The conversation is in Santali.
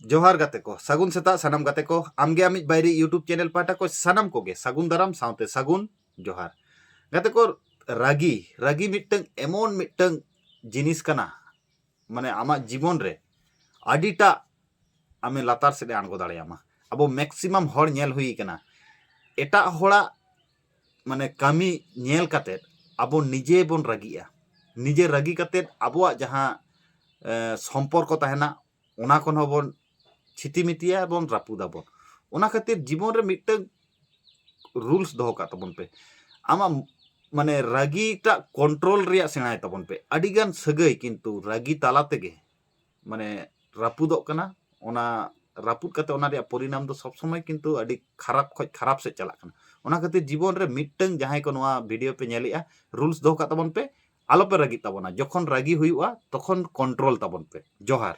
जोहार गाते को सगुन सेता सनम गाते को आमगे आमिज बायरी यूट्यूब चैनल पाटा को सनम कोगे सगुन दाराम साउते सगुन जोहार गाते को रागी रागी मिट्टंग एमोन मिट्टंग जिनिस कना माने आमा जीवन रे आडिटा आमे लातार से आणगो दाड़ेयामा अब मैक्सिमम हर नेल हुई कना एटा होड़ा माने कामी नेल काते अब निजे बन रागिया निजे रागी काते अबवा जहां सम्पर्क ताहेना ओना कोन हबन छितिमितिया बन रापुदाबन ओना खातिर जीवन रे मिट्टंग रूल्स दोहो का तबन पे आमा माने रागीटा कंट्रोल रिया सेणाय तबन पे अडिगान सगै किंतु रागी ताला तेगे माने रापुदोग कना ओना रापुद काते ओना रिया परिणाम दो सब समय किंतु अडी खराब खoj खराब से चला कना ओना खातिर जीवन रे मिट्टंग जहां को नोआ वीडियो पे नेलिया रूल्स दोहो का तबन पे आलो पे रागी तबना जखन रागी हुआ तखन कंट्रोल तबन पे जोहार।